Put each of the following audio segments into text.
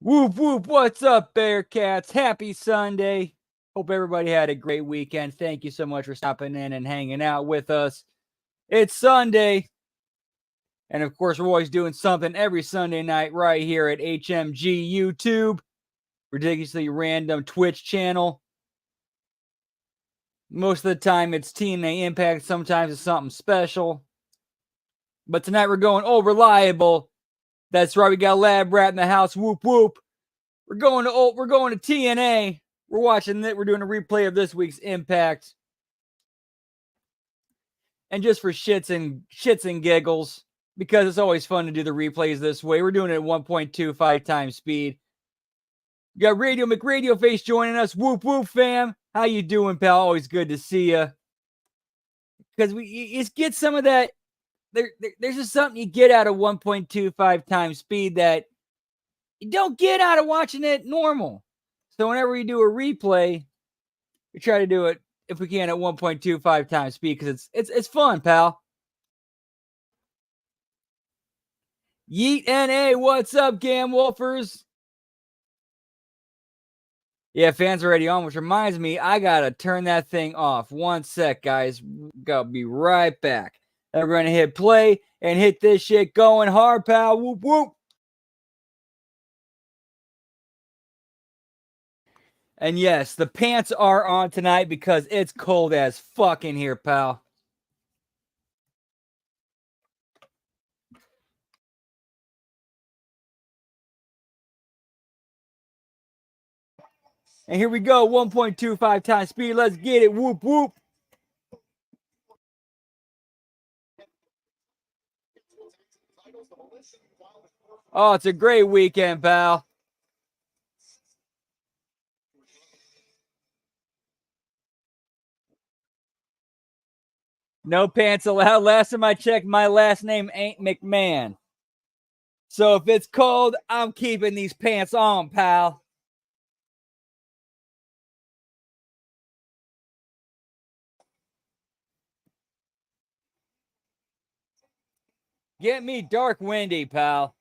Whoop, whoop. What's up, Bearcats? Happy Sunday. Hope everybody had a great weekend. Thank you so much for stopping in and hanging out with us. It's Sunday. And of course, we're always doing something every Sunday night right here at HMG YouTube, ridiculously random Twitch channel. Most of the time, it's TNA Impact. Sometimes it's something special. But tonight, we're going reliable. That's right. We got Lab Rat in the house. Whoop, whoop. We're going to TNA. We're watching it. We're doing a replay of this week's Impact. And just for shits and giggles, because it's always fun to do the replays this way, we're doing it at 1.25 times speed. We got Radio McRadioface joining us. Whoop whoop, fam. How you doing, pal? Always good to see you. Because you get some of that. There's just something you get out of 1.25 times speed that you don't get out of watching it normal. So whenever we do a replay, we try to do it if we can at 1.25 times speed because it's fun, pal. Yeet NA, what's up, Gam Wolfers? Yeah, fans are already on, which reminds me, I gotta turn that thing off. One sec, guys. Gotta be right back. Then we're gonna hit play and hit this shit going hard, pal. Whoop whoop. And yes, the pants are on tonight because it's cold as fuck in here, pal. And here we go, 1.25 times speed. Let's get it. Whoop whoop. Oh, it's a great weekend, pal. No pants allowed. Last time I checked, my last name ain't McMahon. So if it's cold, I'm keeping these pants on, pal. Get me dark windy, pal.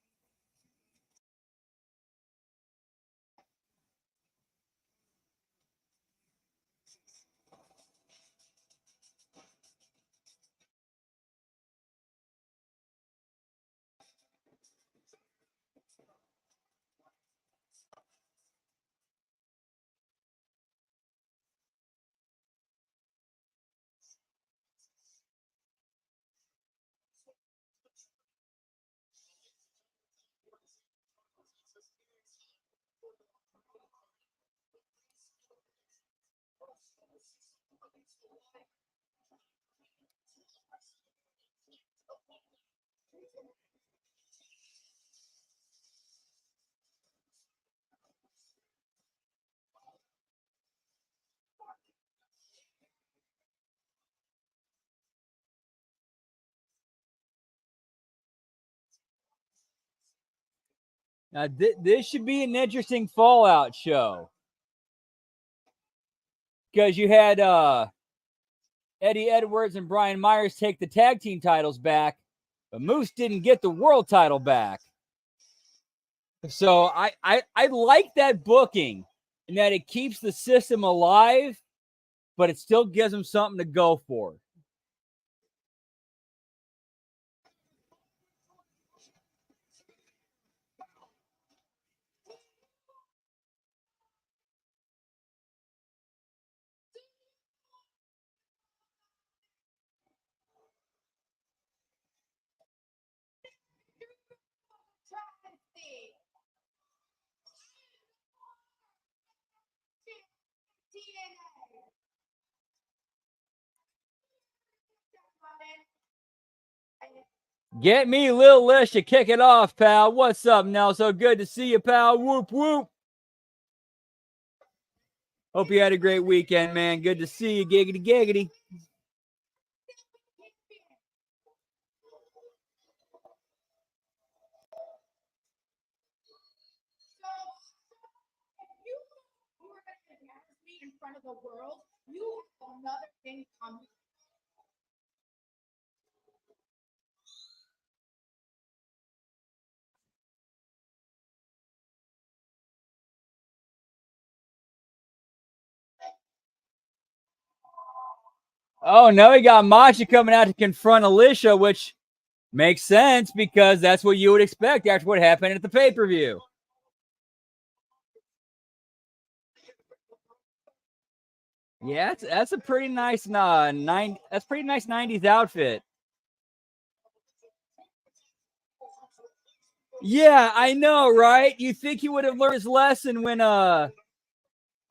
Now, this should be an interesting Fallout show. Because you had Eddie Edwards and Brian Myers take the tag team titles back, but Moose didn't get the world title back. So I like that booking and that it keeps the system alive, but it still gives them something to go for. Get me Lil Lish to kick it off, pal. What's up, Nelson? Good to see you, pal. Whoop, whoop. Hope you had a great weekend, man. Good to see you. Giggity, giggity. In front of the world, you have another thing coming. Oh, no, we got Masha coming out to confront Alicia, which makes sense because that's what you would expect after what happened at the pay-per-view. Yeah, that's a pretty nice that's pretty nice 90s outfit. Yeah, I know, right? You think he would have learned his lesson when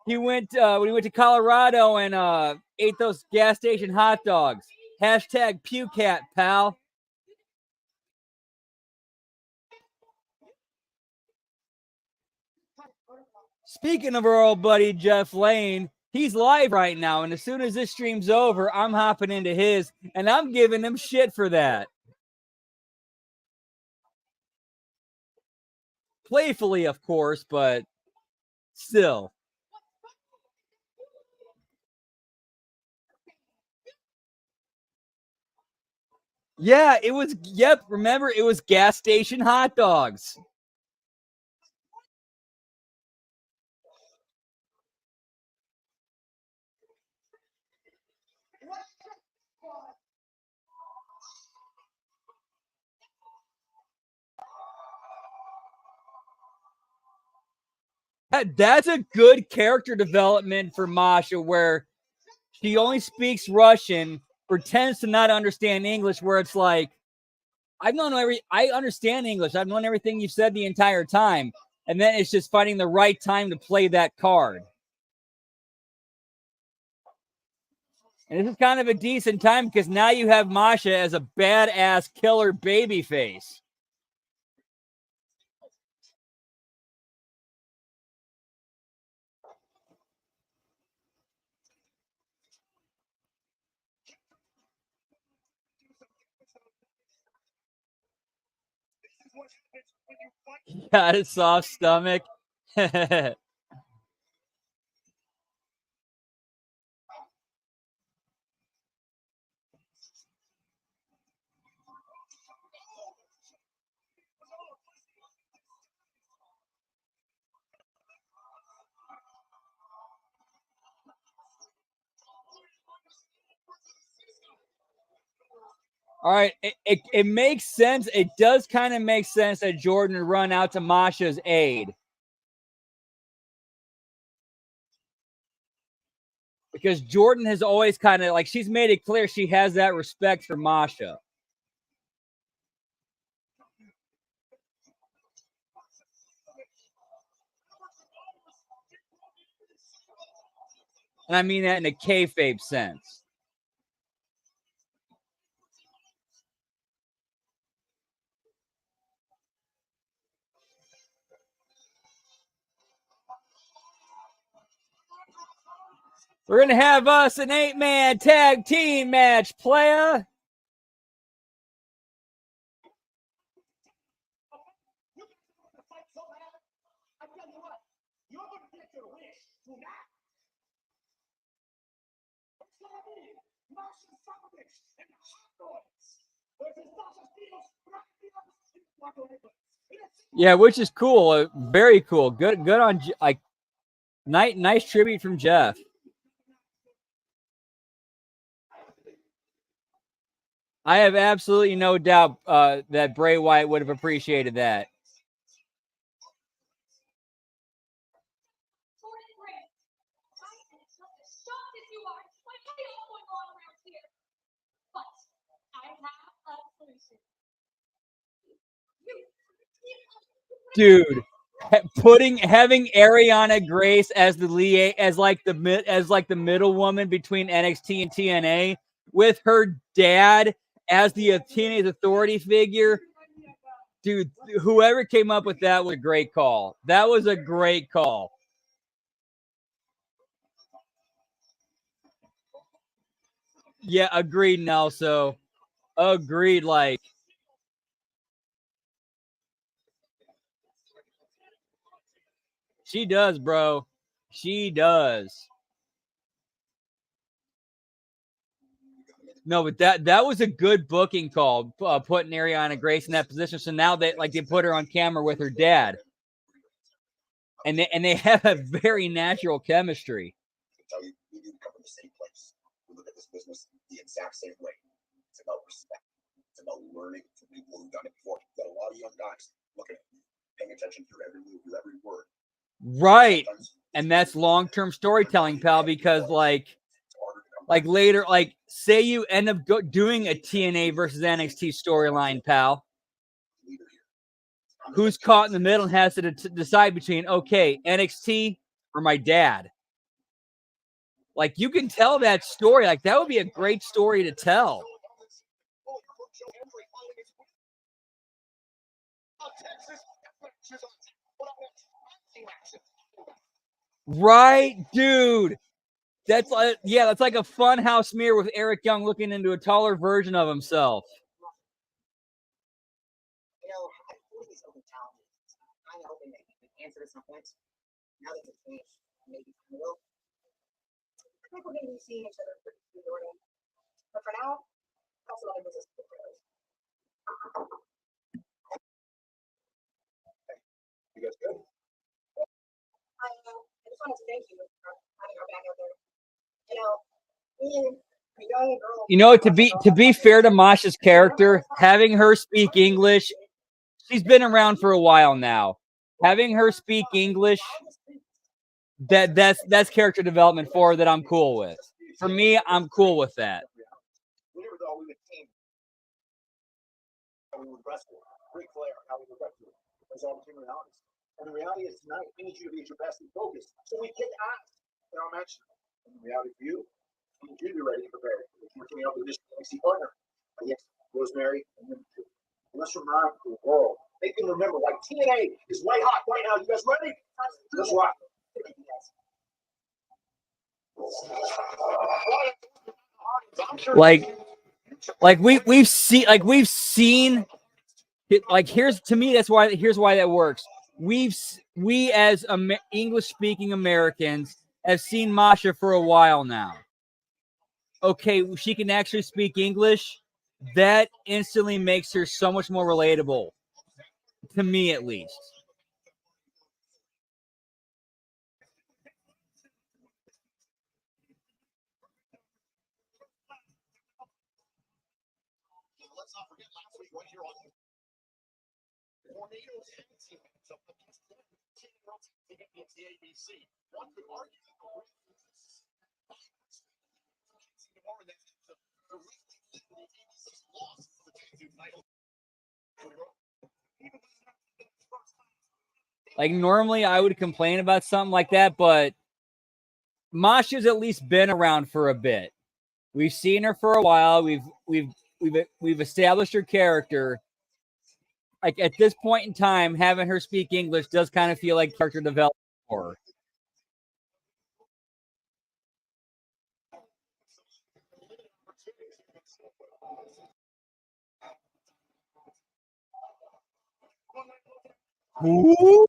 he went to Colorado and ate those gas station hot dogs. Hashtag PewCat, pal. Speaking of our old buddy Jeff Lane, he's live right now, and as soon as this stream's over, I'm hopping into his, and I'm giving him shit for that. Playfully, of course, but still. Yeah, it was, yep, remember, it was gas station hot dogs. That's a good character development for Masha, where she only speaks Russian, pretends to not understand English, where it's like, I understand English. I've known everything you've said the entire time. And then it's just finding the right time to play that card. And this is kind of a decent time because now you have Masha as a badass killer babyface. Got a soft stomach. All right, it makes sense. It does kind of make sense that Jordan would run out to Masha's aid. Because Jordan has always kind of, like, she's made it clear she has that respect for Masha. And I mean that in a kayfabe sense. We're going to have us an 8-man tag team match, playa. Yeah, which is cool. Very cool. Good on, like, nice tribute from Jeff. I have absolutely no doubt that Bray Wyatt would have appreciated that. Dude, having Ariana Grace as the as the middle woman between NXT and TNA, with her dad as the TNA's authority figure. Dude, whoever came up with that was a great call. That was a great call. Yeah, agreed, Nelso. Agreed, like. She does, bro. She does. No, but that was a good booking call, putting Ariana Grace in that position. So now they put her on camera with her dad, and they have a very natural chemistry. the exact same way. It's about respect. It's about learning from people who've done it before. You've got a lot of young guys looking at you, paying attention to every move, to every word. Right. And that's long-term storytelling, pal, because like later, like say you end up doing a TNA versus NXT storyline, pal. Who's caught in the middle and has to decide between, okay, NXT or my dad? Like, you can tell that story. Like, that would be a great story to tell. Right, dude. That's like, yeah, that's like a fun house mirror with Eric Young looking into a taller version of himself. You know, I believe he's open challenges. I'm hoping that he can answer at some point. Now that it's finished, maybe he will. I think we're going to be seeing each other pretty soon, Jordan. But for now, that's another business for us. You guys good? I just wanted to thank you for having our back out there. You know, being a young girl. You know, to be fair to Masha's character, having her speak English, she's been around for a while now. Having her speak English, that's character development for her that I'm cool with. For me, I'm cool with that. We never thought we would team. How we would wrestle. Ric Flair, how we would wrestle. Those all became realities. And the reality is tonight, we need you to be at your best and focused. So we kick ass in our match. And the reality for you, we need you to be ready and prepared. We're coming up with this NXT partner. Yes, Rosemary and them too. Let's remind the world. Make them remember, like TNA is white hot right now. You guys ready? Let's rock. Like we've seen like here's why that works. We as English speaking Americans have seen Masha for a while now. Okay, she can actually speak English. That instantly makes her so much more relatable, to me at least. Let's not forget last week right here on Tornadoes against the ABC. One could argue that the loss of the tag team title. Like normally I would complain about something like that, but Masha's at least been around for a bit. We've seen her for a while. We've established her character. Like at this point in time, having her speak English does kind of feel like character development for her. Ooh.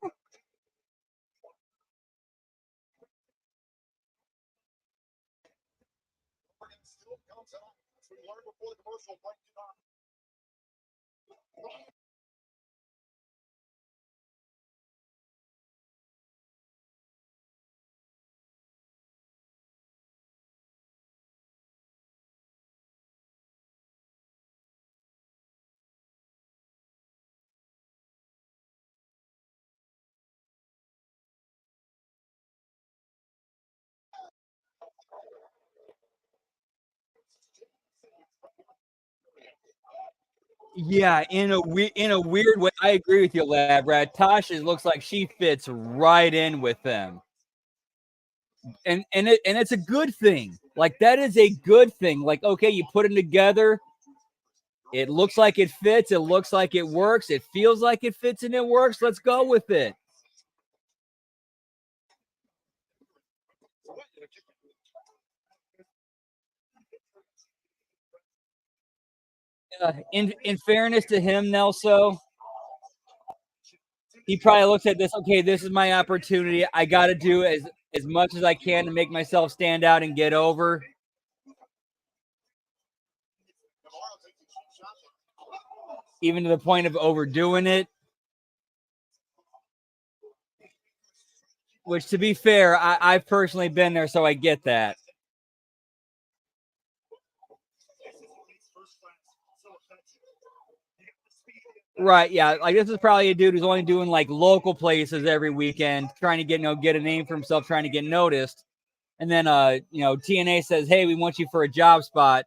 Yeah, in a weird way, I agree with you, Brad. Tasha looks like she fits right in with them, and it's a good thing. Like that is a good thing. Like okay, you put them together. It looks like it fits. It looks like it works. It feels like it fits and it works. Let's go with it. In fairness to him, Nelso, he probably looks at this. Okay, this is my opportunity. I got to do as much as I can to make myself stand out and get over. Even to the point of overdoing it. Which, to be fair, I've personally been there, so I get that. Right, yeah. Like this is probably a dude who's only doing like local places every weekend, trying to get a name for himself, trying to get noticed. And then TNA says, "Hey, we want you for a job spot."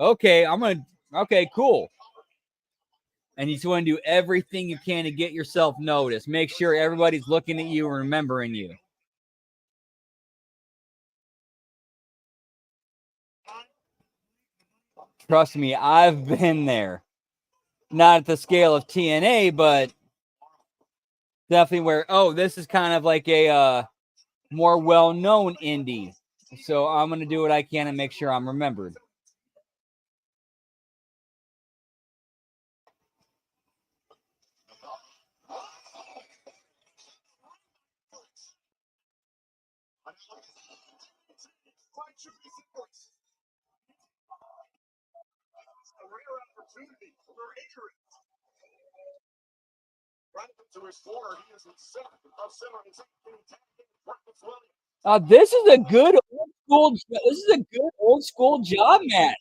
Okay, okay, cool. And you just want to do everything you can to get yourself noticed. Make sure everybody's looking at you and remembering you. Trust me, I've been there. Not at the scale of TNA, but definitely where, oh, this is kind of like a more well-known indie. So I'm going to do what I can and make sure I'm remembered. This is a good old school job match.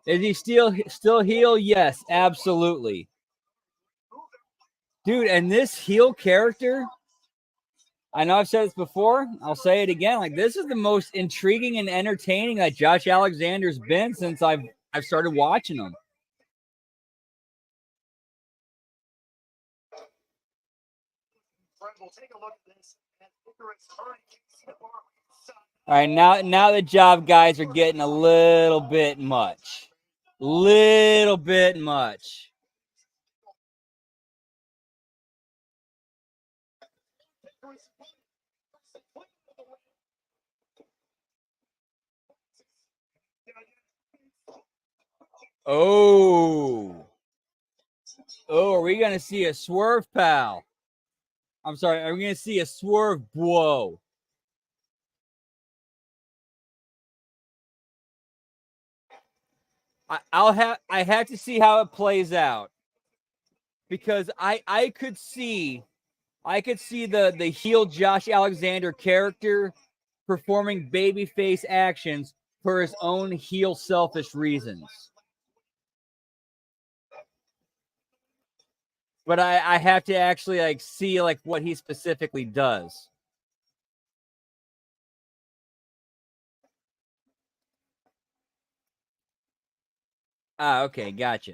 Is he still heel? Yes, absolutely. Dude, and this heel character, I know I've said this before, I'll say it again. Like, this is the most intriguing and entertaining that Josh Alexander's been since I've started watching him. All right, now the job guys are getting a little bit much. Little bit much. Oh, are we going to see a swerve, pal? I'm sorry, are we going to see a swerve, whoa? I have to see how it plays out, because I could see the heel Josh Alexander character performing babyface actions for his own heel selfish reasons. But I have to actually like see like what he specifically does. Ah, okay, gotcha.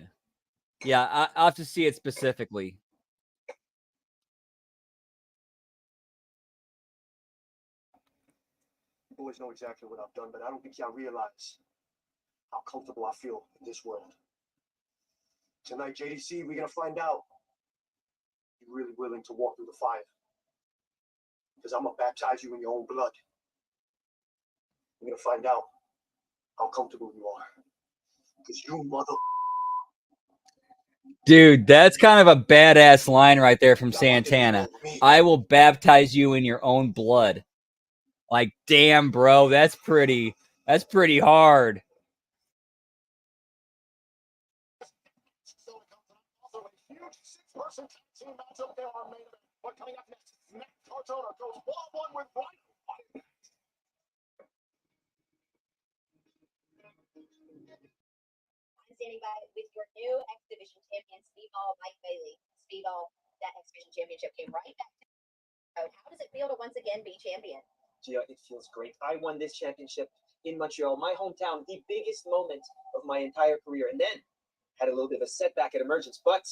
Yeah, I'll have to see it specifically. You boys know exactly what I've done, but I don't think y'all realize how comfortable I feel in this world. Tonight, JDC, we're gonna find out if you're really willing to walk through the fire. Because I'm gonna baptize you in your own blood. We're gonna find out how comfortable you are. Because you mother... Dude, that's kind of a badass line right there from Santana. I will baptize you in your own blood. Like, damn, bro, that's pretty hard. I'm standing by with your new X Division champion, Speedball Mike Bailey. Speedball, that X Division championship came right back to you. How does it feel to once again be champion? Gia, it feels great. I won this championship in Montreal, my hometown, the biggest moment of my entire career, and then had a little bit of a setback at Emergence. But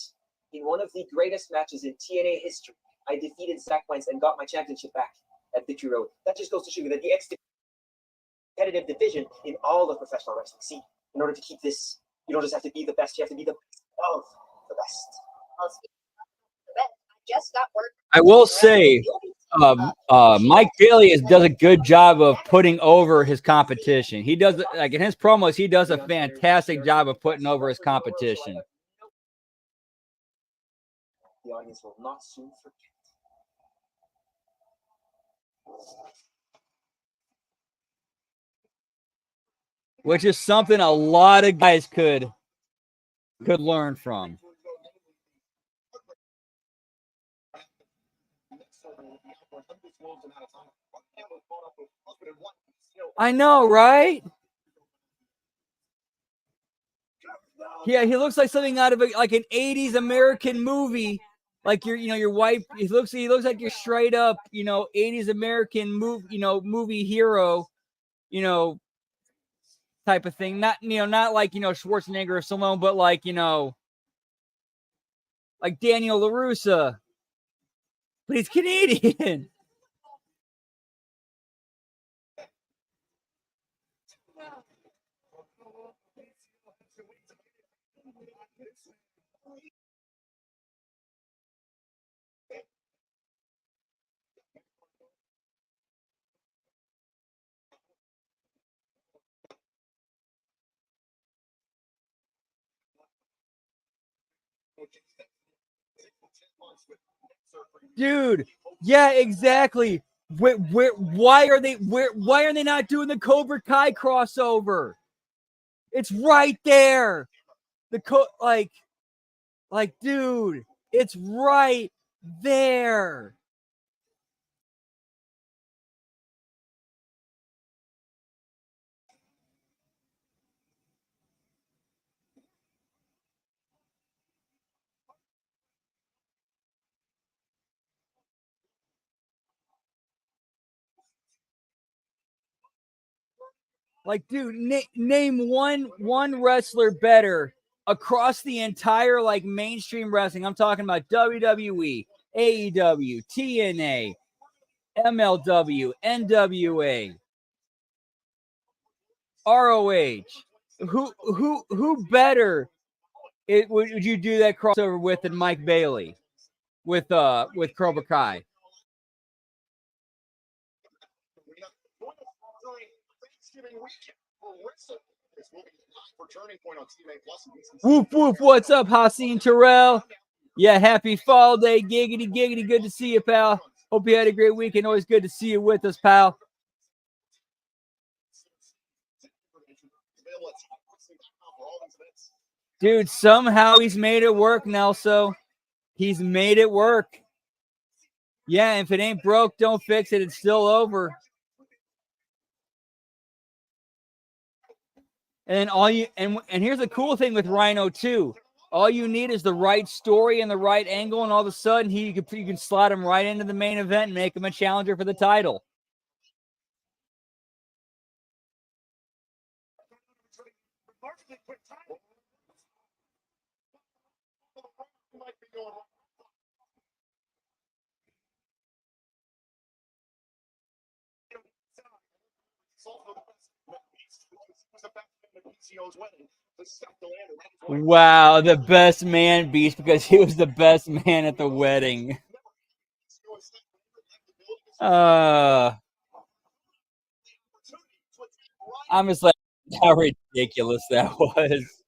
in one of the greatest matches in TNA history, I defeated Zach Wentz and got my championship back at Victory Road. That just goes to show you that the X competitive division in all of professional wrestling. See, in order to keep this, you don't just have to be the best, you have to be the best of the best. I just got word. I will say, Mike Bailey does a good job of putting over his competition. He does, like in his promos, he does a fantastic job of putting over his competition. The audience will not soon forget. Which is something a lot of guys could learn from. I know, right? Yeah, he looks like something out of like an '80s American movie. Like your wife. He looks like you're straight up, '80s American movie hero, type of thing. Not like Schwarzenegger or Stallone, but like like Daniel LaRusso, but he's Canadian. Dude, yeah, exactly. Why are they not doing the Cobra Kai crossover? It's right there. Like, dude, it's right there. Like, dude, name one wrestler better across the entire like mainstream wrestling. I'm talking about WWE, AEW, TNA, MLW, NWA, ROH. Who better would you do that crossover with than Mike Bailey with Cobra Kai? Whoop whoop! What's up, Haseen Terrell? Yeah, happy fall day, giggity giggity. Good to see you, pal. Hope you had a great weekend. Always good to see you with us, pal. Dude, somehow he's made it work, Nelso. He's made it work. Yeah, if it ain't broke, don't fix it. It's still over. And here's the cool thing with Rhino too. All you need is the right story and the right angle, and all of a sudden you can slot him right into the main event and make him a challenger for the title. Wow, the best man beast because he was the best man at the wedding. I'm just like, how ridiculous that was.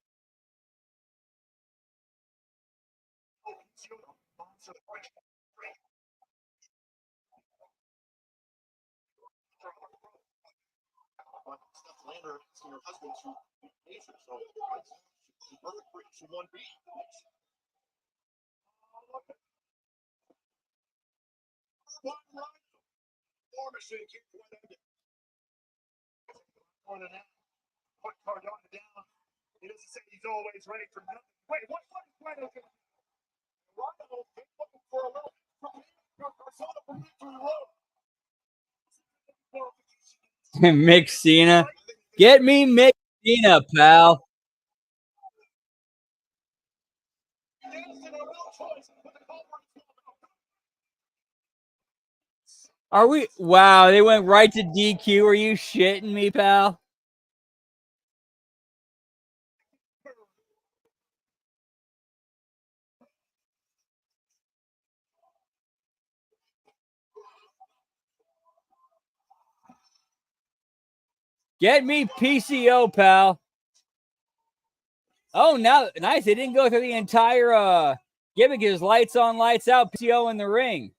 Mick Cena. Get me Mick Cena, pal. Are we? Wow, they went right to DQ. Are you shitting me, pal? Get me PCO, pal. Oh, now nice. They didn't go through the entire gimmick. It was lights on, lights out. PCO in the ring.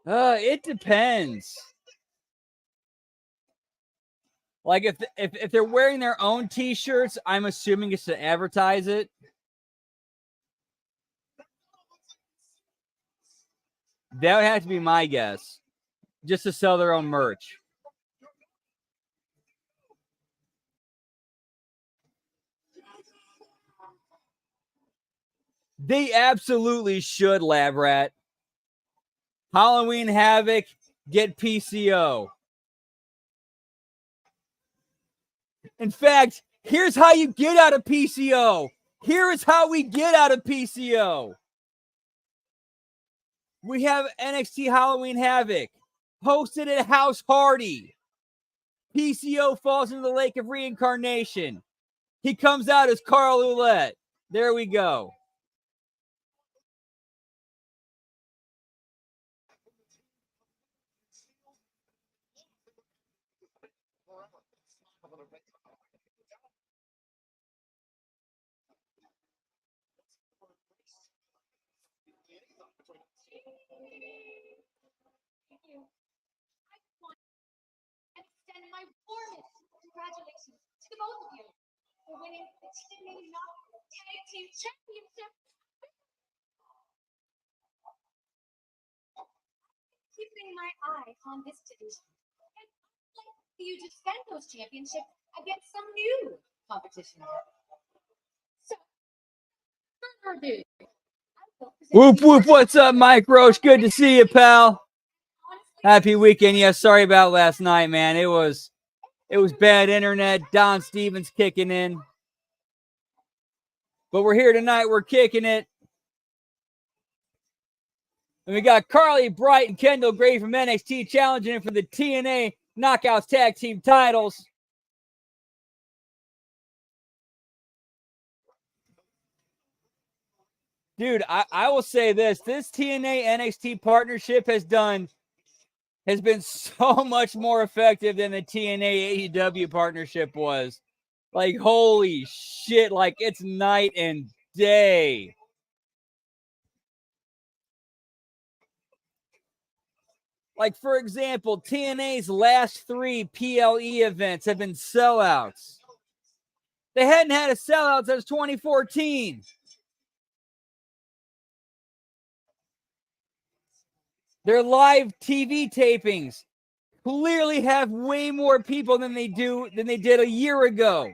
It depends. Like if they're wearing their own T-shirts, I'm assuming it's to advertise it. That would have to be my guess, just to sell their own merch. They absolutely should, Lab Rat. Halloween Havoc, get PCO. In fact, here's how you get out of PCO. Here is how we get out of PCO. We have NXT Halloween Havoc, hosted at House Hardy. PCO falls into the lake of reincarnation. He comes out as Carl Ouellette. There we go. Extend my warmest congratulations to the both of you for winning the TNA Tag Team Championship. Keeping my eye on this division, and I'd like for you to defend those championships against some new competition. So, further ado, Whoop whoop, what's up, Mike Roach? Good to see you, pal. Happy weekend. Yeah, sorry about last night, man. It was bad internet. Don Stevens kicking in. But we're here tonight. We're kicking it. And we got Carly Bright and Kendall Gray from NXT challenging for the TNA Knockouts Tag Team titles. Dude, I will say this. This TNA NXT partnership has been so much more effective than the TNA AEW partnership was. Like, holy shit, like it's night and day. Like, for example, TNA's last 3 PLE events have been sellouts. They hadn't had a sellout since 2014. Their live TV tapings clearly have way more people than they did a year ago.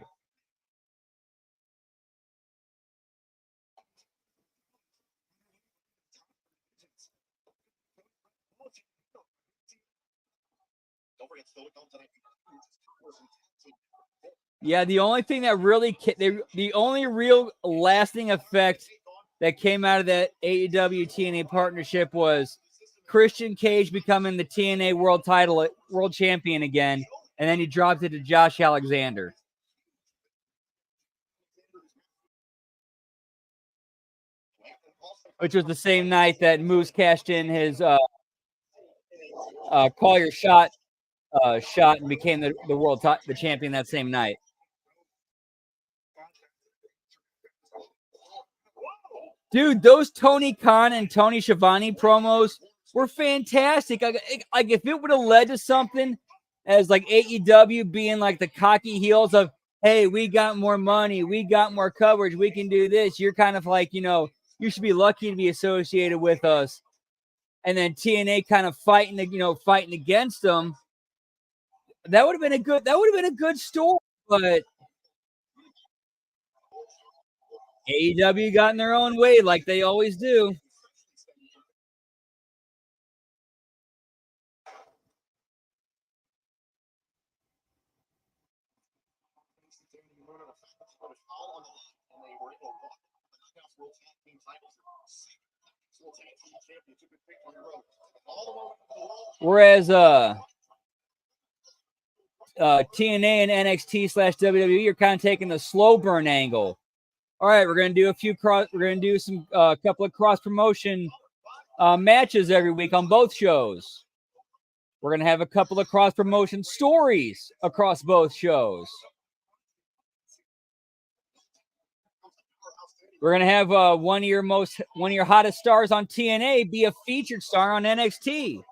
Yeah, the only thing that really the only real lasting effect that came out of that AEW TNA partnership was Christian Cage becoming the TNA world champion again, and then he dropped it to Josh Alexander. Which was the same night that Moose cashed in his call your shot and became the the champion that same night. Dude, those Tony Khan and Tony Schiavone promos were fantastic. Like if it would have led to something as like AEW being like the cocky heels of, hey, we got more money, we got more coverage, we can do this. You're kind of like, you should be lucky to be associated with us. And then TNA kind of fighting against them. That would have been a good story, but AEW got in their own way like they always do. Whereas TNA and NXT/WWE are kind of taking the slow burn angle. All right, we're gonna do a couple of cross promotion matches every week on both shows. We're going to have a couple of cross-promotion stories across both shows. We're going to have one of your hottest stars on TNA be a featured star on NXT.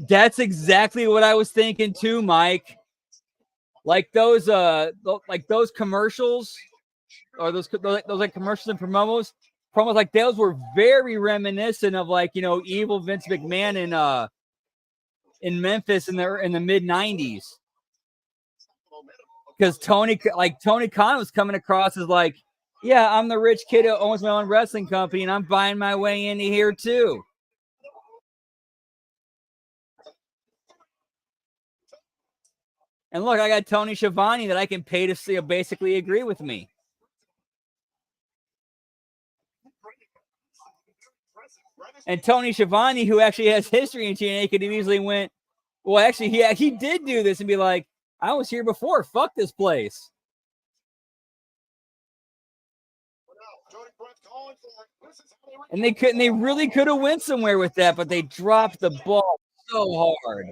That's exactly what I was thinking too, Mike. Like those commercials, or those like commercials and promos like those were very reminiscent of, like, you know, evil Vince McMahon in Memphis in the mid '90s. Because Tony Khan was coming across as like, yeah, I'm the rich kid who owns my own wrestling company, and I'm buying my way into here too. And look, I got Tony Schiavone that I can pay to see basically agree with me. And Tony Schiavone, who actually has history in TNA, could have easily went, well, actually, he did do this and be like, I was here before. Fuck this place. And they really could have went somewhere with that, but they dropped the ball so hard.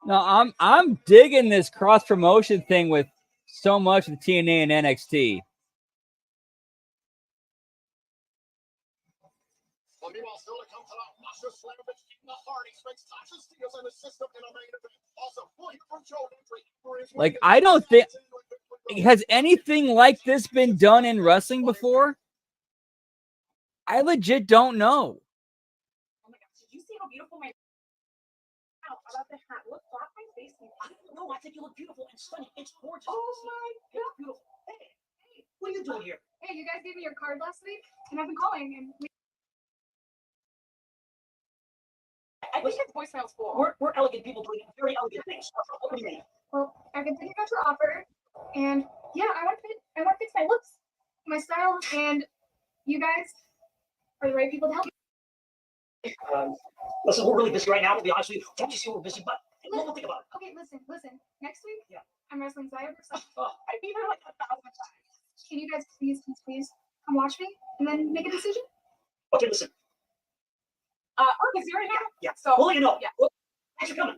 No, I'm digging this cross promotion thing with so much of TNA and NXT. Like, I don't think, has anything like this been done in wrestling before? I legit don't know. Oh my gosh, did you see how beautiful my about the hat? Look, flop my face. No, I think you look beautiful and stunning. It's gorgeous. Oh my god. Beautiful. Hey, what are you doing here? Hey, you guys gave me your card last week, and I've been calling, and I think it's voicemail's full. We're elegant people doing very elegant things. What do you mean? Well, I've been thinking about your offer, and yeah, I want to fix my looks, my style, and you guys are the right people to help me. Listen, we're really busy right now, to be honest with you. Don't you see we're busy? But we'll think about it. Okay, listen. Next week, Yeah. I'm wrestling Cyber, so I've been here like 1,000 times. can you guys please come watch me and then make a decision? Okay, listen. Is you right now? Yeah. So We'll let you know. Yeah. Thanks for coming.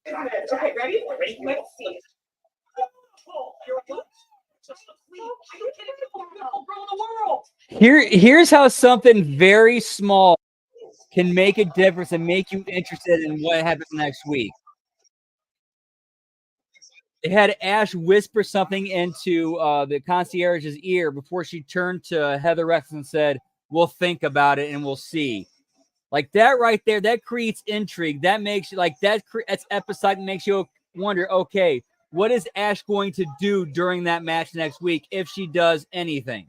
Okay, ready? Ready? Let's see. Oh, here I go. Just a queen. Are you kidding me? The most beautiful girl in the world. Here's how something very small can make a difference and make you interested in what happens next week. They had Ash whisper something into the concierge's ear before she turned to Heather Rex and said, "We'll think about it and we'll see." Like that right there, that creates intrigue. That makes you like that's episodic, makes you wonder, okay, what is Ash going to do during that match next week if she does anything?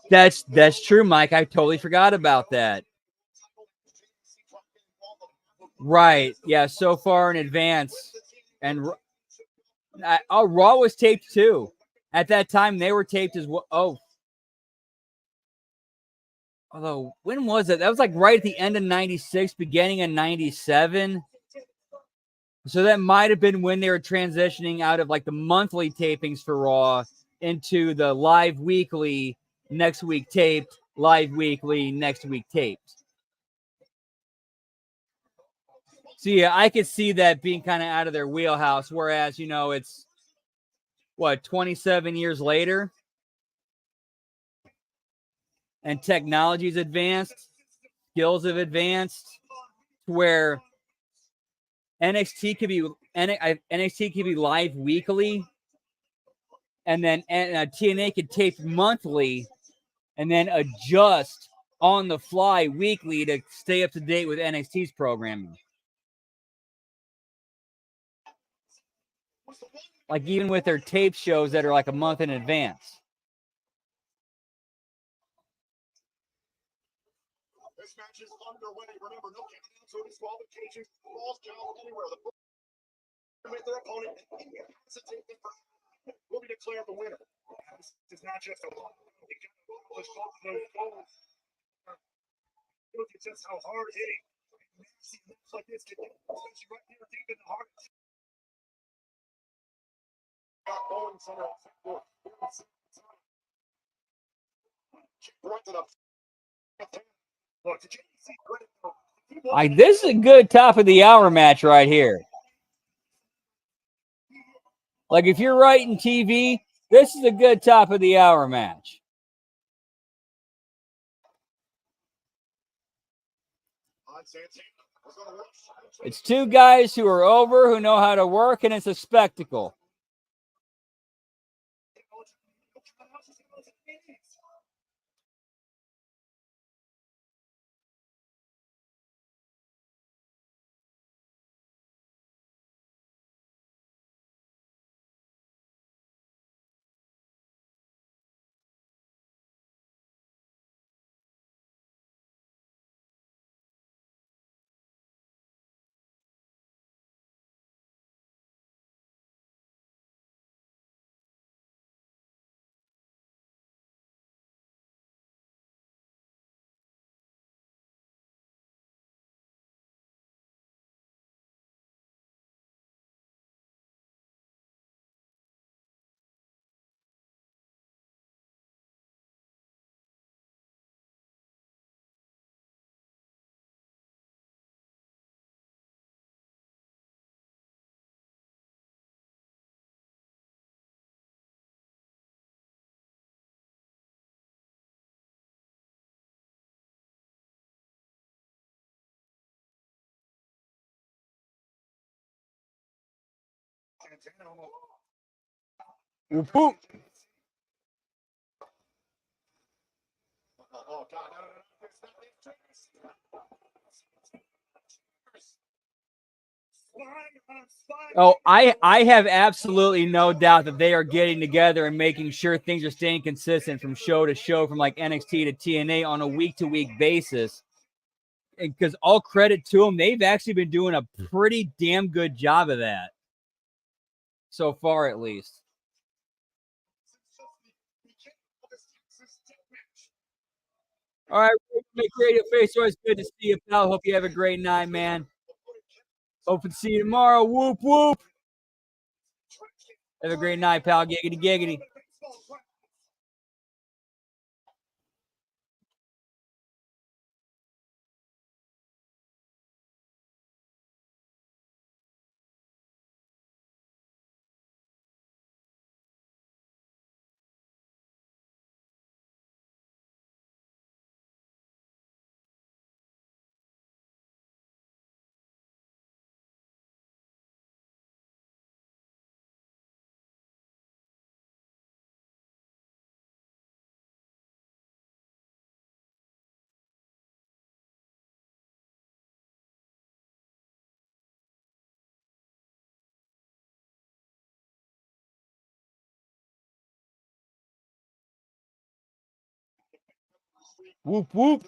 That's true, Mike. I totally forgot about that. Right. Yeah, so far in advance. And Raw was taped too. At that time, they were taped as well. Oh. Although, when was it? That was like right at the end of 96, beginning of 97. So that might have been when they were transitioning out of like the monthly tapings for Raw into the live weekly, next week taped, live weekly, next week taped. So yeah, I could see that being kind of out of their wheelhouse. Whereas, you know, it's what, 27 years later, and technology's advanced, skills have advanced, where NXT could be live weekly, and then TNA could tape monthly and then adjust on the fly weekly to stay up to date with NXT's programming. Like even with their tape shows that are like a month in advance. This match is underway. Remember, no countdown, so disqualification, falls count anywhere. The with their opponent and incapacitated them will be declared the winner. This is not just a look at just how hard hitting nasty moves like this can get, especially right here deep in the heart. This is a good top of the hour match right here. Like if you're writing TV, this is a good top of the hour match. It's two guys who are over, who know how to work, and it's a spectacle. Whoop, whoop. Oh, I have absolutely no doubt that they are getting together and making sure things are staying consistent from show to show, from like NXT to TNA on a week-to-week basis. Because all credit to them, they've actually been doing a pretty damn good job of that. So far, at least. All right, make Radio Face. Always good to see you, pal. Hope you have a great night, man. Hope to see you tomorrow. Whoop, whoop. Have a great night, pal. Giggity, giggity. Whoop, whoop.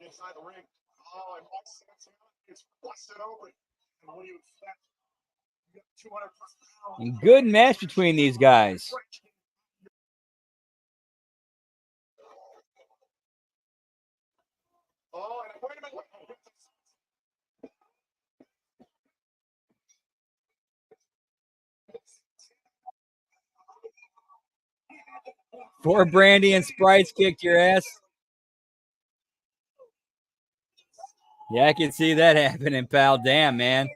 Inside the ring. Oh, and Mike Santana gets busted open. And what do you expect? You got 200 plus pounds. And good match between these guys. Oh, and wait a minute. Poor Brandy and Sprites kicked your ass. Yeah, I can see that happening, pal. Damn, man.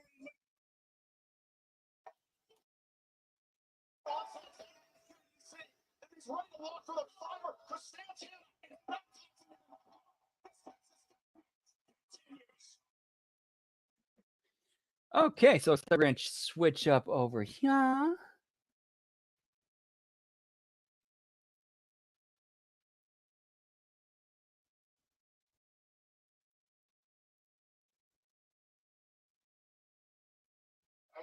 Okay, so we're going to switch up over here. And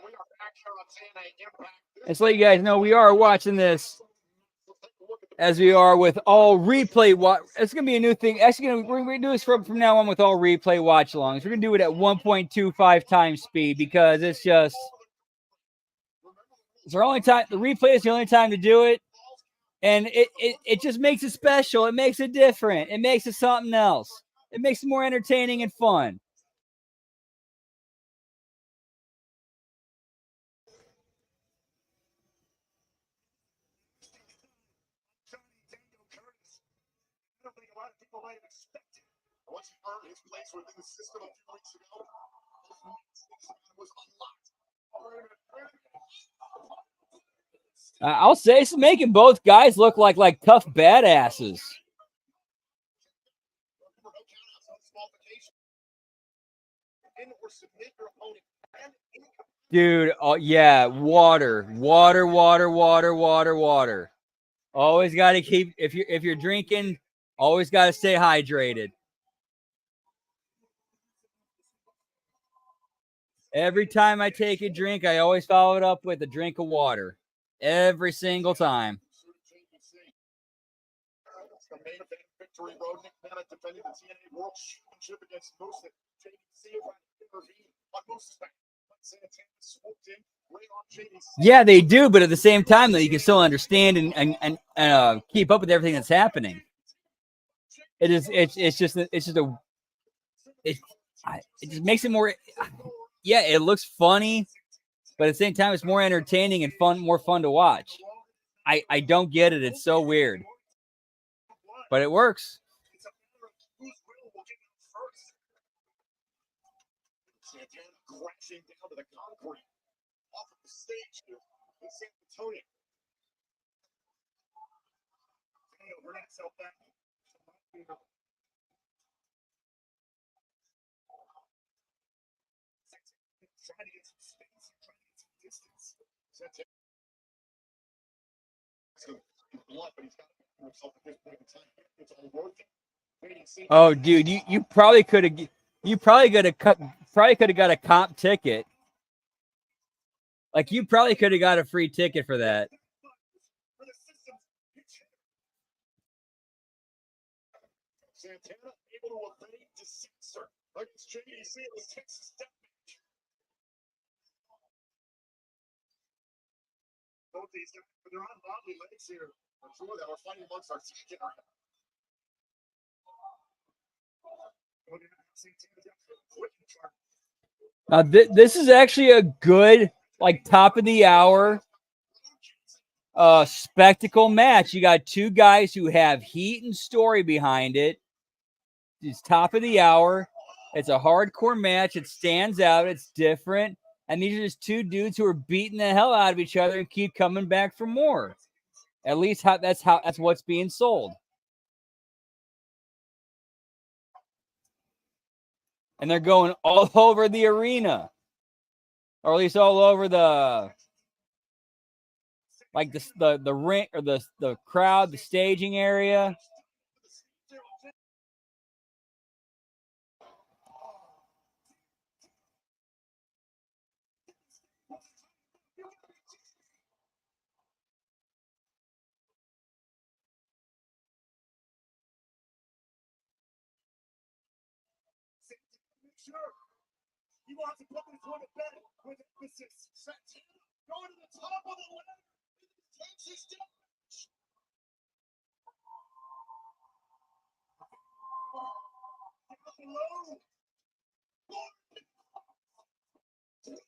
we are back here on TNA Impact. Let's let you guys know we are watching this as we are with all replay watch. It's gonna be a new thing. Actually, we're gonna do this from now on with all replay watch-alongs. We're gonna do it at 1.25 times speed because it's our only time. The replay is the only time to do it, and it just makes it special. It makes it different. It makes it something else. It makes it more entertaining and fun. I don't think a lot of people might have expected. Once he earned his place within the system a few weeks ago, was unlocked. I'll say it's making both guys look like tough badasses. Dude, oh yeah, water. Always got to keep if you're drinking, always got to stay hydrated. Every time I take a drink, I always follow it up with a drink of water. Every single time. The main event victory road, Nick Bennett defending the TNA World Championship against Moose. JDC intervened on Moose's back. Yeah, they do, but at the same time, though, you can still understand and keep up with everything that's happening. It just makes it more. Yeah, it looks funny, but at the same time, it's more entertaining and more fun to watch. I don't get it. It's so weird, but it works. Santana crashing down to the concrete off of the stage here in San Antonio. Bring himself back. Trying to get some space, trying to get some distance. Santana. Blood, but he's got to get himself at this point in time. It's all worth it. Oh, dude, you probably could have. You probably could have got a comp ticket. Like you probably could have got a free ticket for that. Santana able to evade disaster against JDC in the Texas step match. Both these guys, they're on wobbly legs here. I'm sure that we're fighting amongst our second round. Now this is actually a good top of the hour spectacle match. You got two guys who have heat and story behind it. It's top of the hour. It's a hardcore match. It stands out. It's different. And these are just two dudes who are beating the hell out of each other and keep coming back for more. At least that's what's being sold. And they're going all over the arena. Or at least all over the ring or the crowd, the staging area. He wants to put this one to bed with emphasis. Santana going to the top of the ladder in the Texas step match. Down low. Take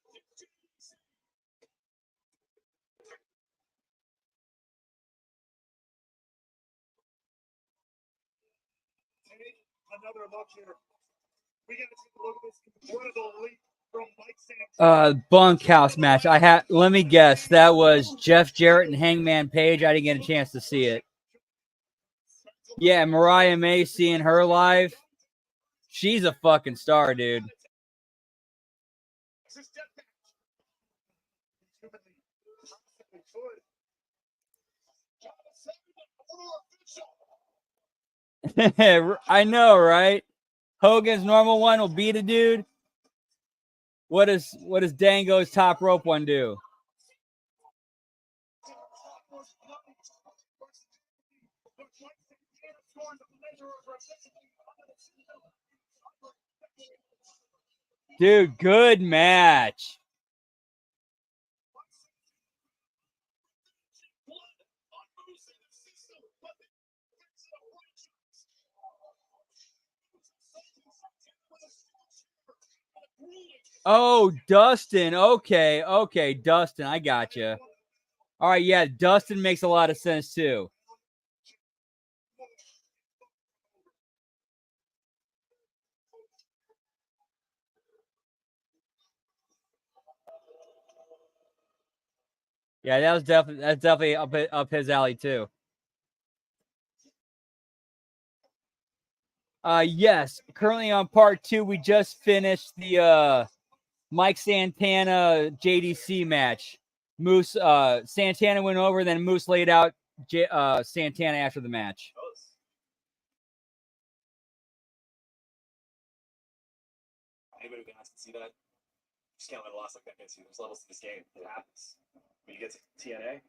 another look here. We got to take a look at this incredible leap from Mike Santana. Bunkhouse match. Let me guess. That was Jeff Jarrett and Hangman Page. I didn't get a chance to see it. Yeah, Mariah May, seeing her live. She's a fucking star, dude. I know, right? Hogan's normal one will beat a dude. What does Dango's top rope one do? Dude, good match. Oh, Dustin. Okay, Dustin. I got you. All right, yeah, Dustin makes a lot of sense too. Yeah, that's definitely up his alley too. Yes, currently on part 2. We just finished the Mike Santana JDC match. Moose Santana went over, then Moose laid out Santana after the match. Anybody who can ask to see that, just can't let a loss like that get you. There's levels to this game. It happens. When you get to TNA,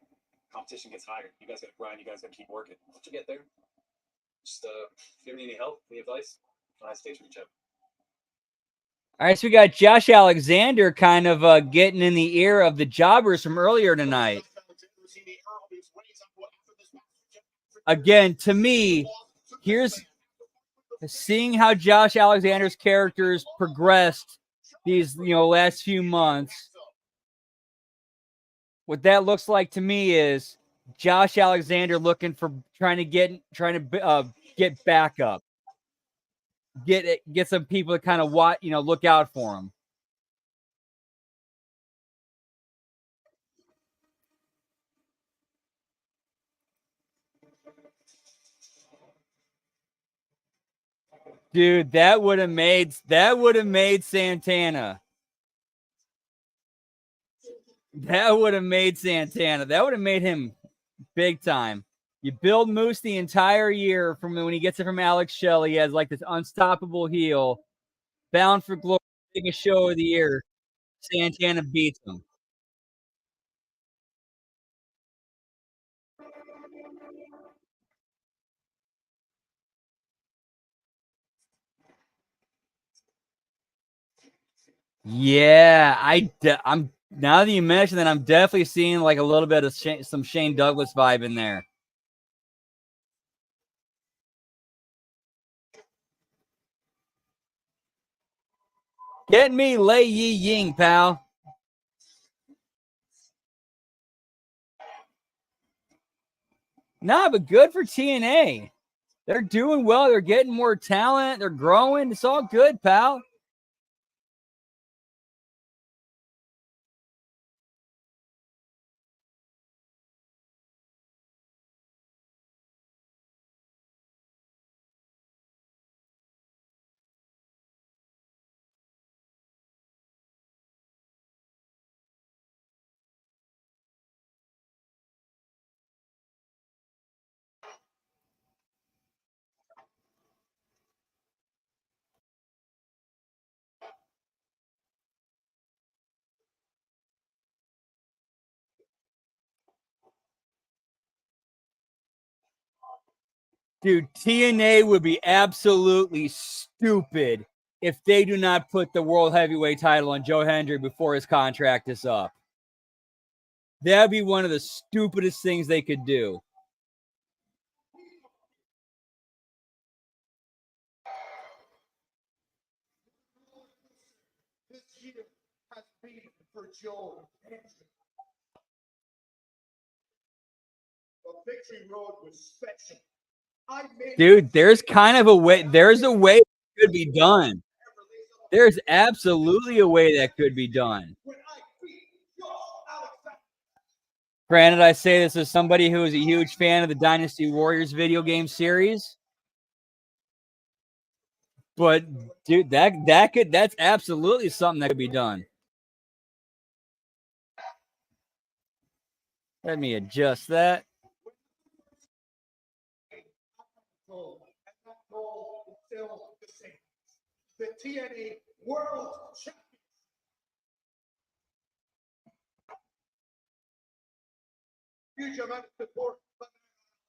competition gets higher. You guys got to grind. You guys got to keep working. Once you get there, just if you need any help, any advice, don't hesitate to reach out. All right, so we got Josh Alexander kind of getting in the ear of the jobbers from earlier tonight. Again, to me, here's seeing how Josh Alexander's characters progressed these last few months. What that looks like to me is Josh Alexander looking for trying to get back up, get some people to kind of look out for him. Dude, that would have made Santana. That would have made Santana. That would have made him big time. You build Moose the entire year from when he gets it from Alex Shelley as like this unstoppable heel, bound for glory, biggest show of the year. Santana beats him. Yeah, I'm now that you mention that, I'm definitely seeing like a little bit of some Shane Douglas vibe in there. Get me Lei Yi Ying, pal. Nah, but good for TNA. They're doing well. They're getting more talent. They're growing. It's all good, pal. Dude, TNA would be absolutely stupid if they do not put the World Heavyweight title on Joe Hendry before his contract is up. That'd be one of the stupidest things they could do. This year has been for Joe Hendry. The victory road was special. Dude, there's kind of a way. There's a way it could be done. There's absolutely a way that could be done. Granted, I say this as somebody who is a huge fan of the Dynasty Warriors video game series. But dude, that's absolutely something that could be done. Let me adjust that. Goal, and that goal is still the same. The TNA World Champion. Huge amount of support, but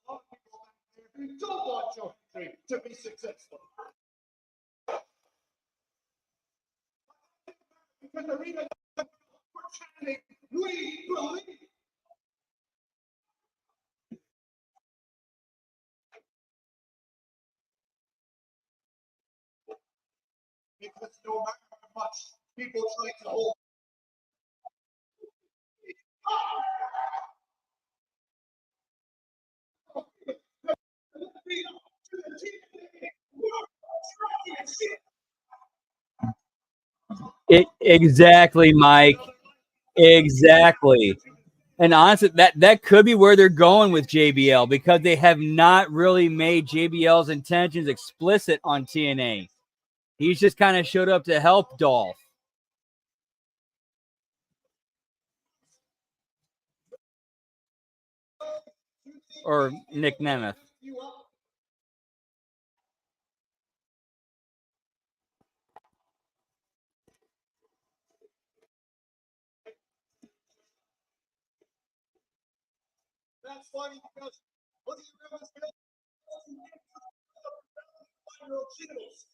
a lot of people out there who don't want your country to be successful. Because the reason we're chanting, we believe. Because no matter how much people try to hold Exactly, Mike. Exactly. And honestly, that could be where they're going with JBL because they have not really made JBL's intentions explicit on TNA. He's just kind of showed up to help Dolph. Or Nick Nemeth. That's funny because look at your grandma's bill. 1-year-old genitals.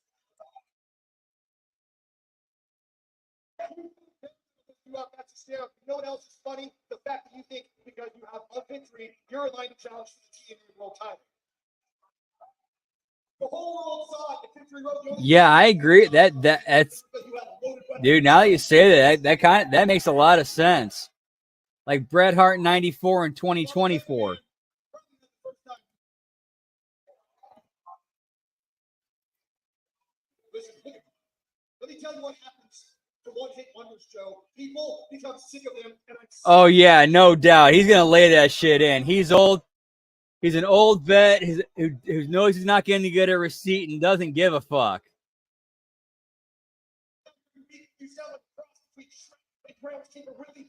That's hysterical. You know what else is funny? The fact that you think because you have one victory, you're aligned to challenge for the TNA World title. The whole world saw it. The victory road. Yeah, I agree. That's dude. Now that you say that makes a lot of sense. Like Bret Hart 94 and 2024. Listen, let me tell you what happens to one-hit wonders, Joe. People become sick of them, and I'm sick. Oh yeah, no doubt. He's gonna lay that shit in. He's old. He's an old vet who knows he's not going to get a receipt and doesn't give a fuck. You sound like a prostitute. Groundskeeper really.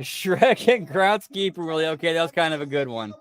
Shrek and Groundskeeper really okay. That was kind of a good one.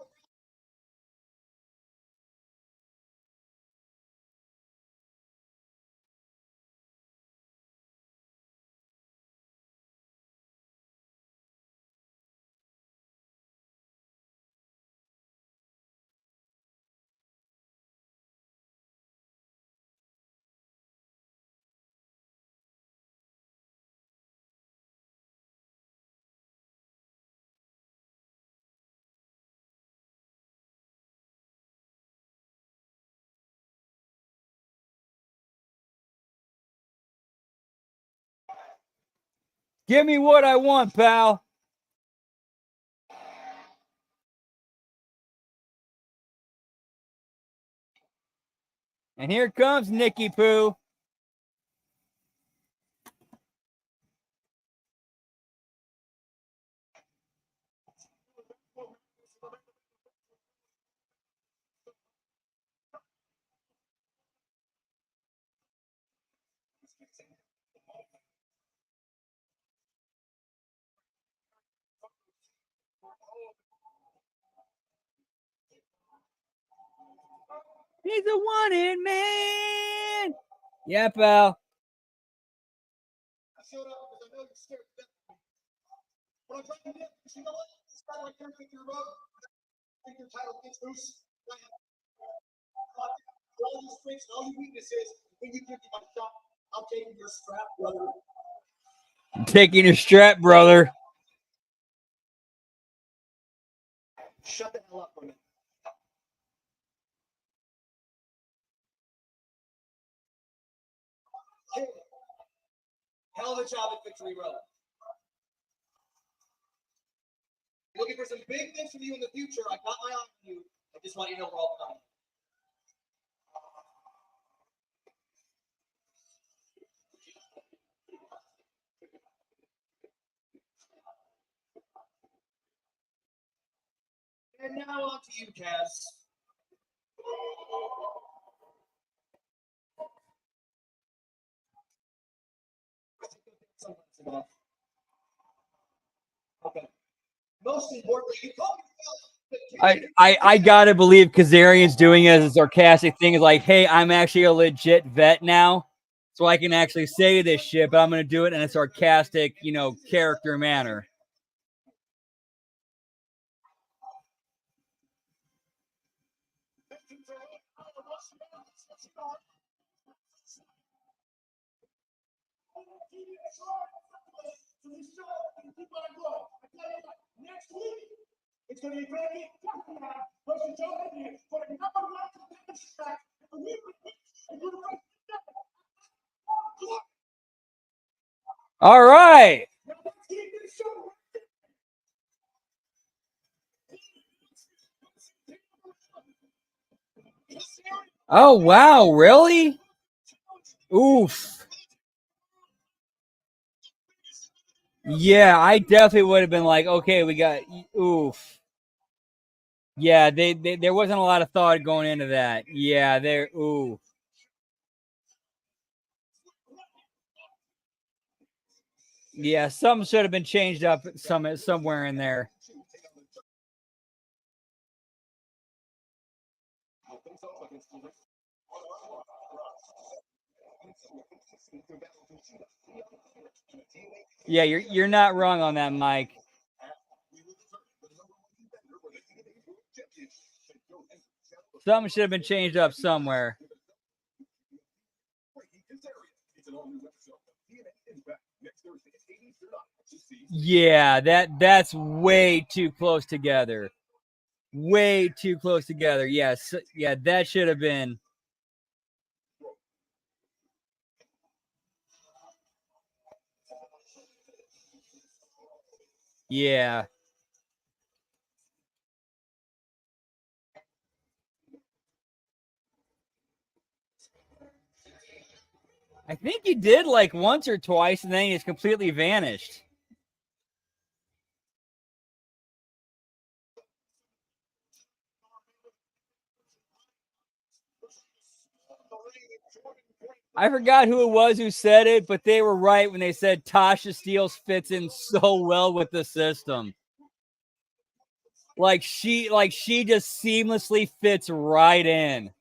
Give me what I want, pal. And here comes Nicky Poo. He's a wanted man. Yeah, pal. I showed up because I know you're scared to death. But I'm trying to get you know what? It's not like you're thinking your road. I think your title gets loose. All your strengths, all your weaknesses. When you give me my shot, I'm taking your strap, brother. I'm taking your strap, brother. Shut the hell up for a minute. Hey, hell of a job at Victory Road. Looking for some big things from you in the future. I got my eye on you. I just want you to know we're all coming. And now on to you, Kaz. Most importantly, you call yourself I gotta believe Kazarian's doing it as a sarcastic thing. Is like, hey, I'm actually a legit vet now, so I can actually say this shit, but I'm gonna do it in a sarcastic, character manner. Next week, it's going to be very important for the journey for the number one competition track. All right. Oh wow, really? Oof. Yeah, I definitely would have been like, okay, we got oof. Yeah, they there wasn't a lot of thought going into that. Yeah, there ooh. Yeah, something should have been changed up somewhere in there. Yeah, you're not wrong on that, Mike. Something should have been changed up somewhere. Yeah, that's way too close together. Way too close together. Yes, yeah, that should have been. Yeah. I think he did like once or twice, and then he just completely vanished. I forgot who it was who said it, but they were right when they said Tasha Steelz fits in so well with the system. Like she just seamlessly fits right in.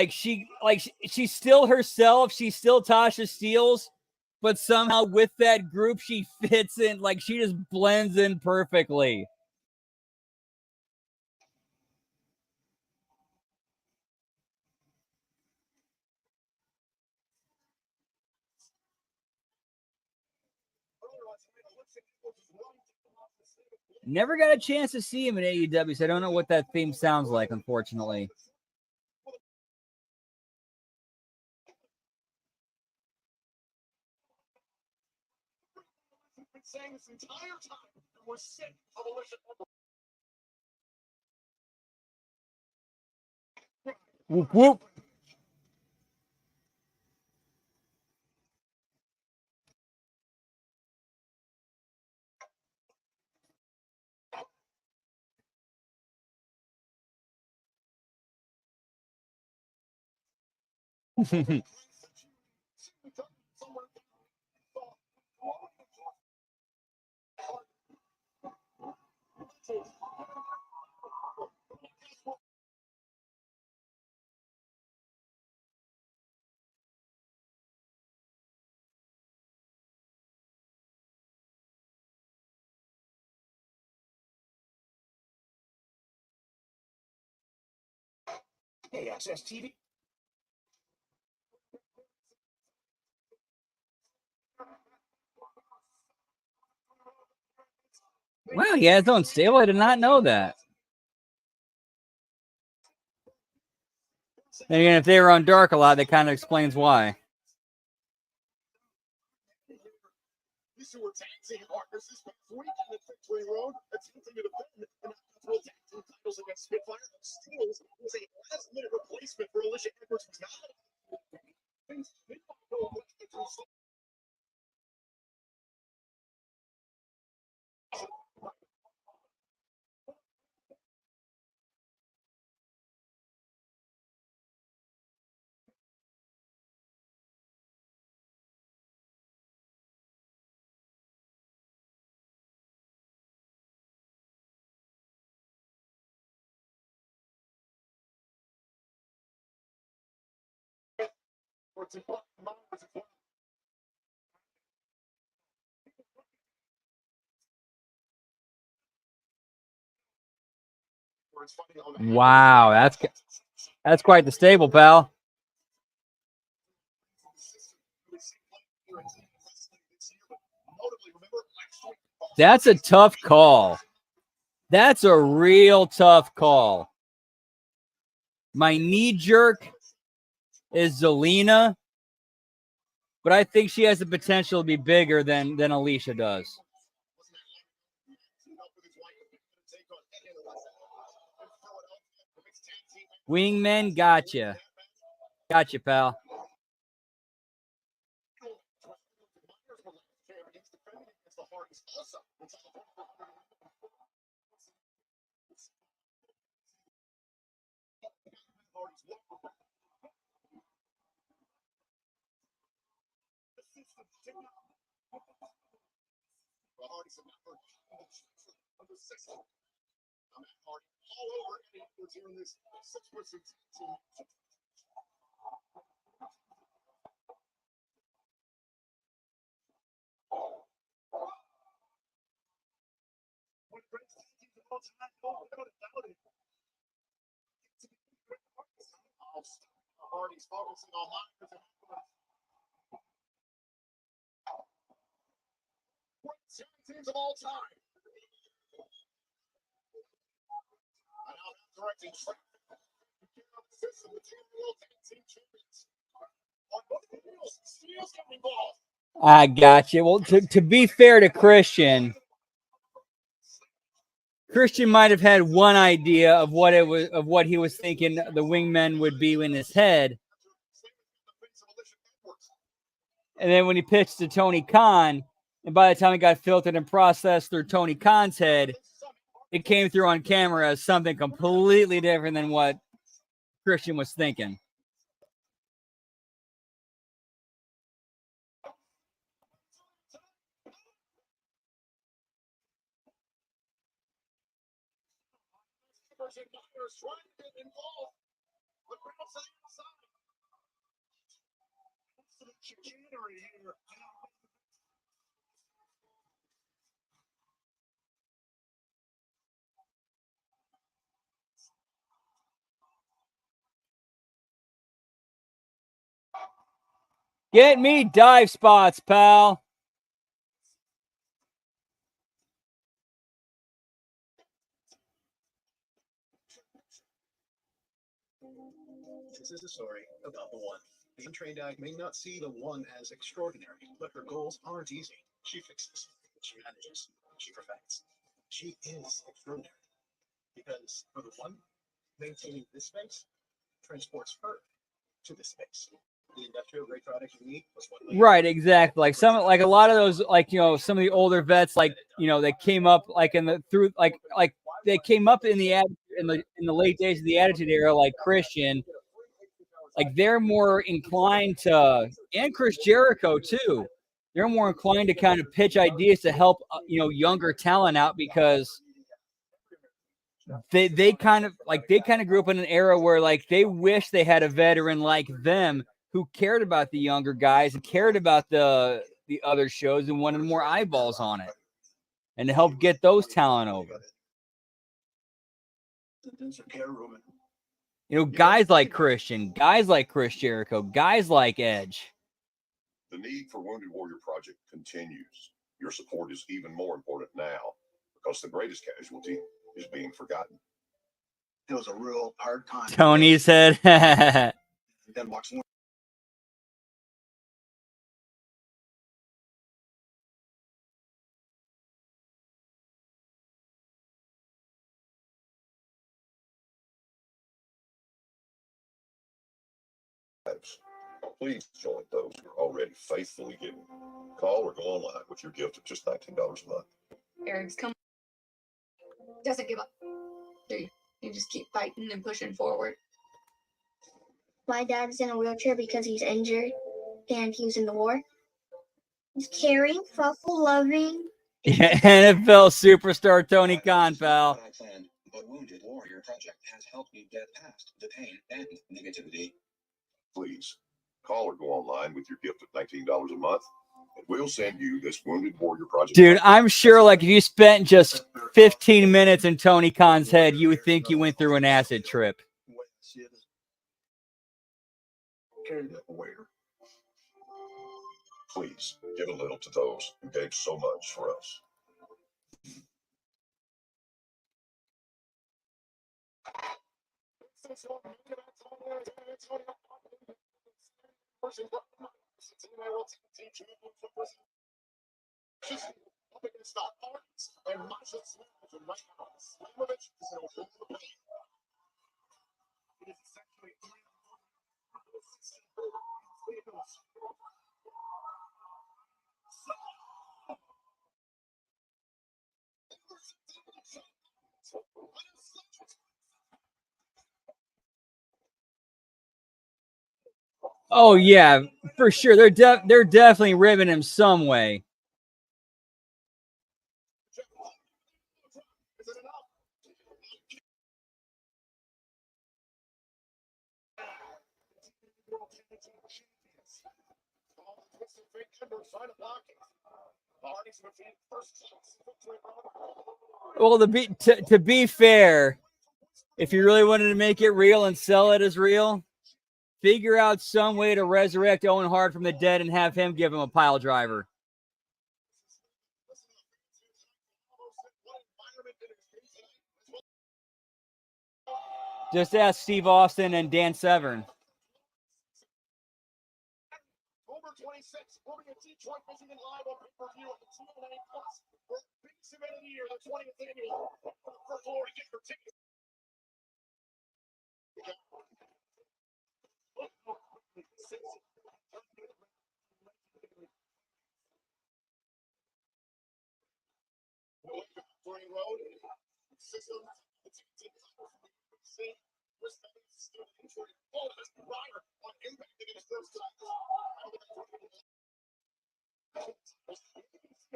She's still herself. She's still Tasha Steelz, but somehow with that group, she fits in. Like she just blends in perfectly. Never got a chance to see him in AEW, so I don't know what that theme sounds like, unfortunately. Whoop whoop. Hey, Access TV. Wow, he has his own stable. I did not know that. And again, if they were on Dark a lot, that kind of explains why. These two were tag team partners this past weekend at Victory Road, attempting to defend the national tag team titles against Spitfire. Steelz was a last-minute replacement for Alicia Edwards, who's not. Wow, that's quite the stable, pal. That's a tough call. That's a real tough call. My knee jerk is Zelina, but I think she has the potential to be bigger than Alicia does. Wingman, gotcha. Gotcha, pal. Hardy's focusing on teams of all time. And now directing I got you. Well, to be fair to Christian might have had one idea of what he was thinking the wingmen would be in his head. And then when he pitched to Tony Khan, and by the time it got filtered and processed through Tony Khan's head, it came through on camera as something completely different than what Christian was thinking. Get me dive spots, pal. This is a story about the one. The untrained eye may not see the one as extraordinary, but her goals aren't easy. She fixes, she manages, she perfects. She is extraordinary. Because for the one, maintaining this space transports her to this space. The industrial grade product you need was what. Right, exactly. Like a lot of those, like, you know, some of the older vets, like, you know, they came up like they came up in the late days of the Attitude Era, like Christian. Like they're more inclined to, and Chris Jericho too. They're more inclined to kind of pitch ideas to help, younger talent out, because they kind of grew up in an era where, like, they wish they had a veteran like them who cared about the younger guys and cared about the other shows and wanted more eyeballs on it, and to help get those talent over. You know, guys like Christian, guys like Chris Jericho, guys like Edge. The need for Wounded Warrior Project continues. Your support is even more important now, because the greatest casualty is being forgotten. It was a real hard time. Tony said, Then watch more. Please join those who are already faithfully giving. Call or go online with your gift of just $19 a month. Eric's come. Doesn't give up. You just keep fighting and pushing forward. My dad's in a wheelchair because he's injured and he was in the war. He's caring, thoughtful, loving. yeah, NFL superstar Tony Khan, pal. The Wounded Warrior Project has helped me get past the pain and negativity. Please Call or go online with your gift of $19 a month, and we'll send you this Wounded Warrior Project. Dude, I'm sure like if you spent just 15 minutes in Tony Khan's head, you would think you went through an acid trip. Carry that warrior. Please give a little to those who gave so much for us. Oh yeah, for sure. They're definitely ribbing him some way. Well, to be fair, if you really wanted to make it real and sell it as real, figure out some way to resurrect Owen Hart from the dead and have him give him a pile driver. Just ask Steve Austin and Dan Severn. October 26th, we'll be in Detroit, Michigan, live on pay-per-view at the TNA Plus. For the biggest event of the year, the 20th annual. First floor to get your tickets. Green Road, system, on Impact against first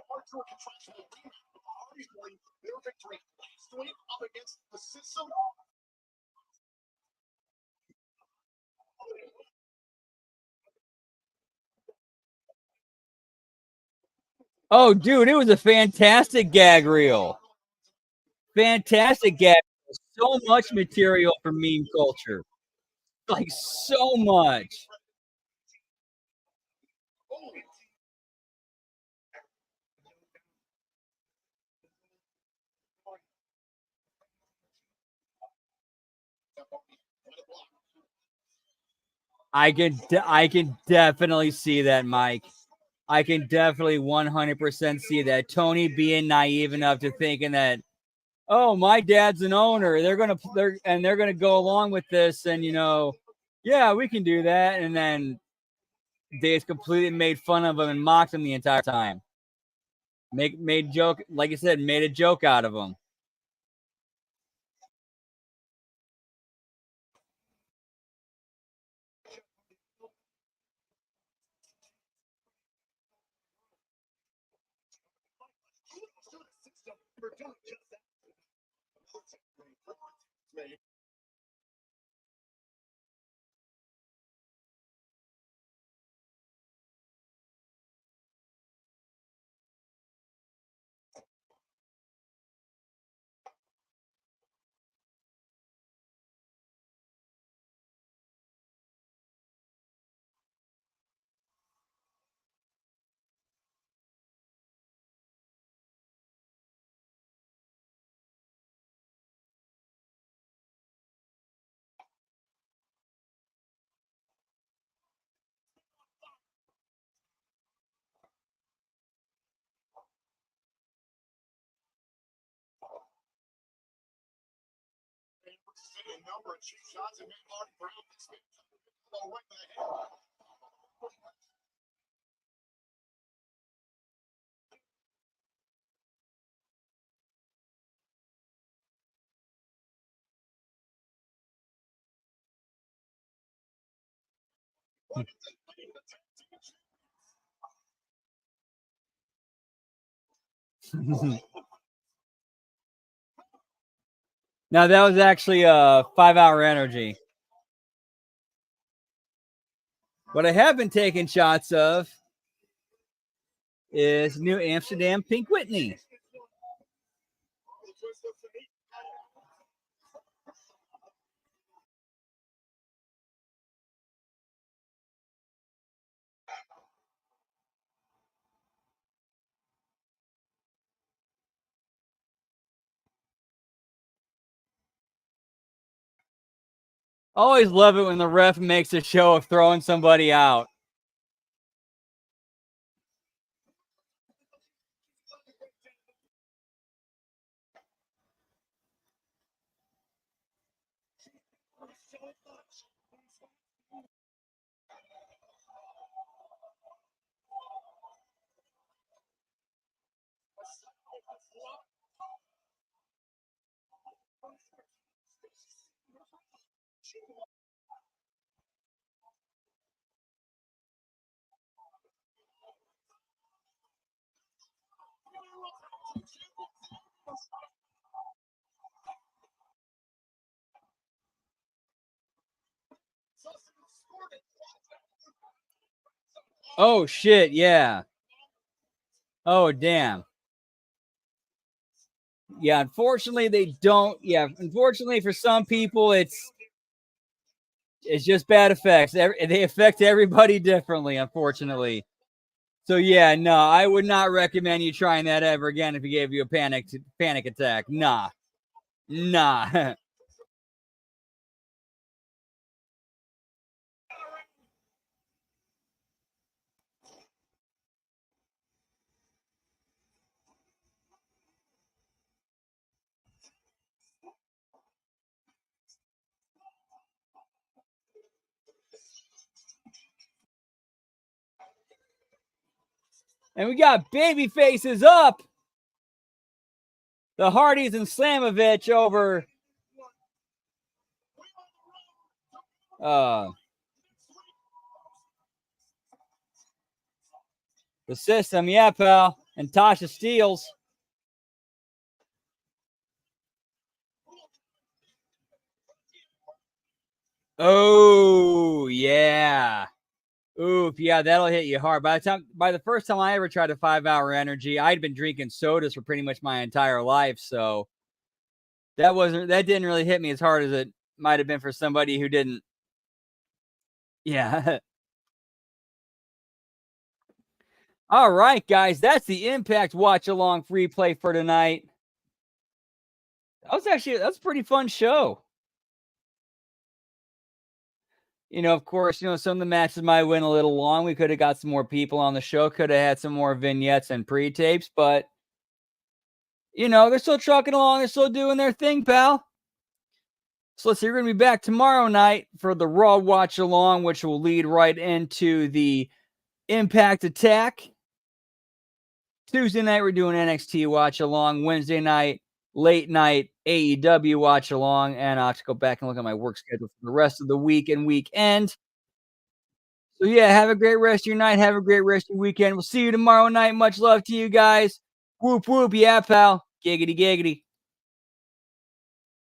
Archer contractual agreement with the Hardys winning their victory last week up against the system. Oh, dude, it was a fantastic gag reel. Fantastic gag. So much material for meme culture. Like, so much. I can definitely see that, Mike. I can definitely 100% see that. Tony being naive enough to thinking that, oh, my dad's an owner. They're gonna go along with this, and yeah, we can do that. And then they just completely made fun of him and mocked him the entire time. Made joke, like I said, made a joke out of him. Number of cheap shots and Marty Brown right in the head. Now that was actually a 5-hour energy. What I have been taking shots of is New Amsterdam Pink Whitney. Always love it when the ref makes a show of throwing somebody out. Oh, shit, yeah. Oh, damn. Yeah, unfortunately, they don't. Yeah, unfortunately, for some people, it's just bad effects. They affect everybody differently, unfortunately. So yeah, no, I would not recommend you trying that ever again if he gave you a panic attack. Nah. And we got baby faces up. The Hardys and Slamovich over the System, yeah, pal. And Tasha Steeles. Oh, yeah. Oof, yeah, that'll hit you hard. By the first time I ever tried a 5-hour energy, I'd been drinking sodas for pretty much my entire life, so that didn't really hit me as hard as it might have been for somebody who didn't. Yeah. All right, guys, that's the Impact Watch Along free play for tonight. That's a pretty fun show. Of course, some of the matches might win a little long. We could have got some more people on the show, could have had some more vignettes and pre-tapes, but they're still trucking along, they're still doing their thing, pal. So let's see, we're going to be back tomorrow night for the Raw Watch Along, which will lead right into the Impact Attack. Tuesday night, we're doing NXT Watch Along. Wednesday night, late night AEW Watch Along. And I'll have to go back and look at my work schedule for the rest of the week and weekend. So yeah, have a great rest of your night. Have a great rest of your weekend. We'll see you tomorrow night. Much love to you guys. Whoop, whoop. Yeah, pal. Giggity, giggity.